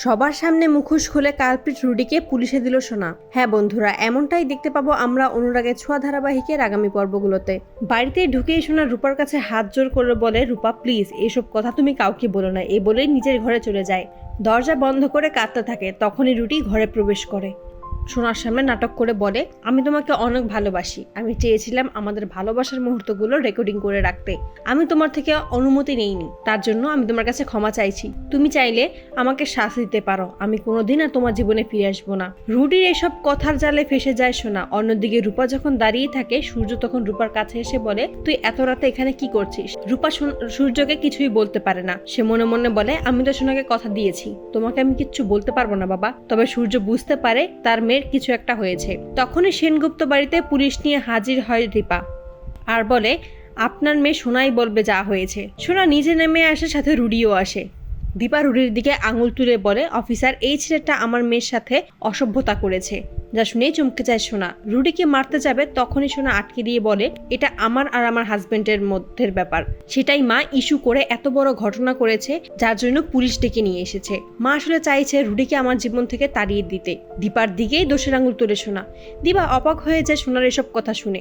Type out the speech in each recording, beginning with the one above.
সবার সামনে মুখোশ খুলে কালপ্রিট রুডিকে পুলিশে দিল সোনা। হ্যাঁ বন্ধুরা, এমনটাই দেখতে পাবো আমরা অনুরাগের ছোঁয়া ধারাবাহিকের আগামী পর্বগুলোতে। বাড়িতে ঢুকেই সোনা রূপার কাছে হাত জোর করে বলে, রূপা প্লিজ এসব কথা তুমি কাউকে বলো না। এই বলেই নিজের ঘরে চলে যায়। দরজা বন্ধ করে কাঁদতে থাকে। তখনই রুডি ঘরে প্রবেশ করে। সোনার সামনে নাটক করে বলে, আমি তোমাকে অনেক ভালোবাসি। আমি চেয়েছিলাম আমাদের ভালোবাসার মুহূর্তগুলো রেকর্ডিং করে রাখতে। আমি তোমার থেকে অনুমতি নেইনি, তার জন্য আমি তোমার কাছে ক্ষমা চাইছি। তুমি চাইলে আমাকে শাস্তি দিতে পারো। আমি কোনোদিন আর তোমার জীবনে ফিরে আসবো না। রুডির এসব কথার জালে ফেসে যায় সোনা। অন্যদিকে রূপা যখন দাঁড়িয়ে থাকে, সূর্য তখন রূপার কাছে এসে বলে, তুই এত রাতে এখানে কি করছিস? রূপা সূর্যকে কিছুই বলতে পারে না। সে মনে মনে বলে, আমি তো সোনাকে কথা দিয়েছি, তোমাকে আমি কিচ্ছু বলতে পারবো না বাবা। তবে সূর্য বুঝতে পারে তার মেয়ের কিছু একটা হয়েছে। তখনই সেনগুপ্ত বাড়িতে পুলিশ নিয়ে হাজির হয় দীপা আর বলে, আপনার মেয়ে সোনাই বলবে যা হয়েছে। সোনা নিজে নেমে আসে, সাথে রুডিও আসে। দীপা রুডির দিকে আঙুল তুলে বলে, অফিসার এই ছেলেটা আমার মেয়ের সাথে অসভ্যতা করেছে। যা শুনেই চমকে যায় সোনা। রুডিকে মারতে যাবে, তখনই সোনা আটকে দিয়ে বলে, এটা আমার আর আমার হাজবেন্ডের মধ্যের ব্যাপার। সেটাই মা ইস্যু করে এত বড় ঘটনা করেছে, যার জন্য পুলিশ ডেকে নিয়ে এসেছে। মা আসলে চাইছে রুডিকে আমার জীবন থেকে তাড়িয়ে দিতে। দীপার দিকেই দোষের আঙুল তুলে সোনা। দীপা অবাক হয়ে যায় সোনার এসব কথা শুনে।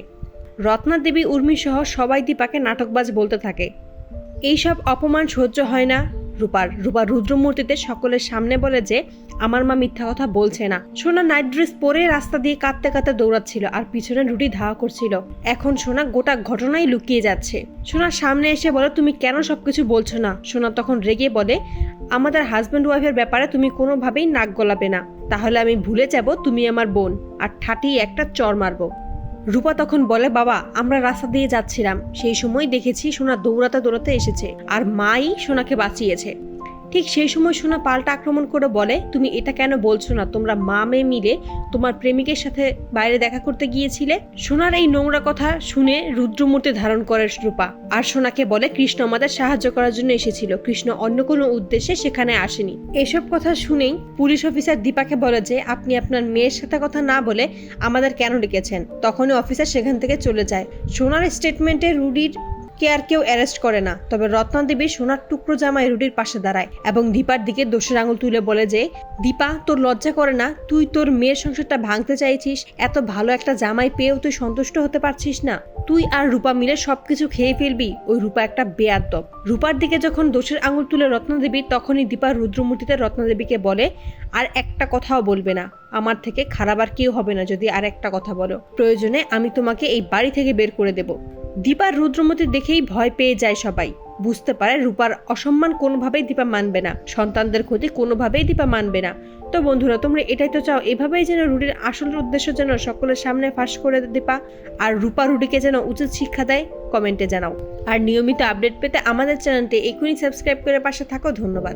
রত্না দেবী, উর্মি সহ সবাই দীপাকে নাটকবাজ বলতে থাকে। এইসব অপমান সহ্য হয় না রূপা রুদ্রমূর্তিতে সকলের সামনে বলে যে আমার মা মিথ্যা কথা বলছে না। সোনা নাইট ড্রেস পরে রাস্তা দিয়ে কাঁদতে কাঁদতে দৌড়াচ্ছিল আর পিছনে রুটি ধাওয়া করছিল। এখন সোনা গোটা ঘটনাই লুকিয়ে যাচ্ছে। সোনার সামনে এসে বলে, তুমি কেন সবকিছু বলছো না? সোনা তখন রেগে বলে, আমাদের হাজব্যান্ড ওয়াইফের ব্যাপারে তুমি কোনোভাবেই নাক গলাবে না, তাহলে আমি ভুলে যাব তুমি আমার বোন, আর ঠাটিয়ে একটা চর মারবো। রূপা তখন বলে, বাবা আমরা রাস্তা দিয়ে যাচ্ছিলাম, সেই সময় দেখেছি সোনা দৌড়াতে দৌড়াতে এসেছে আর মাই সোনাকে বাঁচিয়েছে। ঠিক সেই সময় সোনা পাল্টা আক্রমণ করে বলে, তুমি এটা কেন বলছো না? তোমরা মা মেয়ে মিলে তোমার প্রেমিকের সাথে বাইরে দেখা করতে গিয়েছিলে। সোনার এই নোংরা কথা শুনে রুদ্রমূর্তি ধারণ করে রূপা আর সোনাকে বলে, কৃষ্ণ আমাদের সাহায্য করার জন্য এসেছিল, কৃষ্ণ অন্য কোনো উদ্দেশ্যে সেখানে আসেনি। এসব কথা শুনেই পুলিশ অফিসার দীপাকে বলে যে, আপনি আপনার মেয়ের সাথে কথা না বলে আমাদের কেন ডেকেছেন? তখনই অফিসার সেখান থেকে চলে যায়। সোনার স্টেটমেন্টে রুডির কে আর কেউ অ্যারেস্ট করে না। তবে রত্না দেবী সোনার টুকরো জামাই রুডির পাশে দাঁড়ায় এবং দীপার দিকে দোষের আঙুল তুলে বলে যে, দীপা তোর লজ্জা করে না? তুই তোর মেয়ের সংসারটা ভাঙতে চাইছিস, এত ভালো একটা জামাই পেয়েও তুই সন্তুষ্ট হতে পারছিস না? তুই আর রূপা মিলে সবকিছু খেয়ে ফেলবি। ওই রূপা একটা বেয়াদব। রূপার দিকে যখন দোষের আঙুল তুলে রত্না দেবী, তখনই দীপা রুদ্রমূর্তিতে রত্না দেবীকে বলে, আর একটা কথাও বলবে না। আমার থেকে খারাপ আর কেউ হবে না যদি আর একটা কথা বলো। প্রয়োজনে আমি তোমাকে এই বাড়ি থেকে বের করে দেব। দীপার রুদ্রমূর্তি দেখেই ভয় পেয়ে যায় সবাই। বুঝতে পারে রূপার অসম্মান কোনোভাবেই দীপা মানবে না, সন্তানদের ক্ষতি কোনোভাবেই দীপা মানবে না। তো বন্ধুরা, তোমরা এটাই তো চাও, এভাবেই যেন রুডির আসল উদ্দেশ্য যেন সকলের সামনে ফাঁস করে দীপা, আর রূপা রুডিকে যেন উচিত শিক্ষা দেয়। কমেন্টে জানাও। আর নিয়মিত আপডেট পেতে আমাদের চ্যানেলটি এখনই সাবস্ক্রাইব করে পাশে থাকো। ধন্যবাদ।